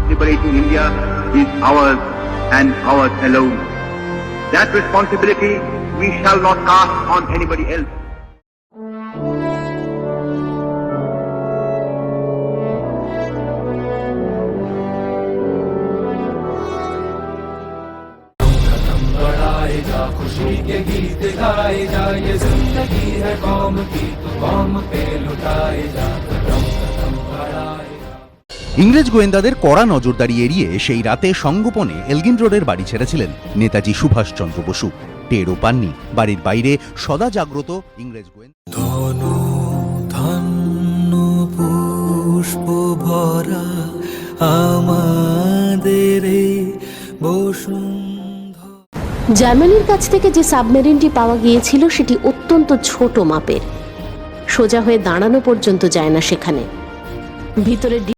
liberating India is ours and ours alone. That responsibility we shall not cast on anybody else. खुशी के गीत गाए जा, ये जिंदगी है कौम की तो कौम पे लुटाए जा। ইংরেজ গোয়েন্দাদের কড়া নজরদারি এড়িয়ে সেই রাতে সঙ্গোপনে এলগিন রোডের বাড়ি ছেড়েছিলেন নেতাজি সুভাষচন্দ্র বসু। টেরও পাননি বাড়ির বাইরে সদা জাগ্রত ইংরেজ গোয়েন্দা। পুষ্প ভরা আমাদের জার্মানির কাছ থেকে যে সাবমেরিনটি পাওয়া গিয়েছিল সেটি অত্যন্ত ছোট মাপের, সোজা হয়ে দাঁড়ানো পর্যন্ত যায় না সেখানে। ভিতরে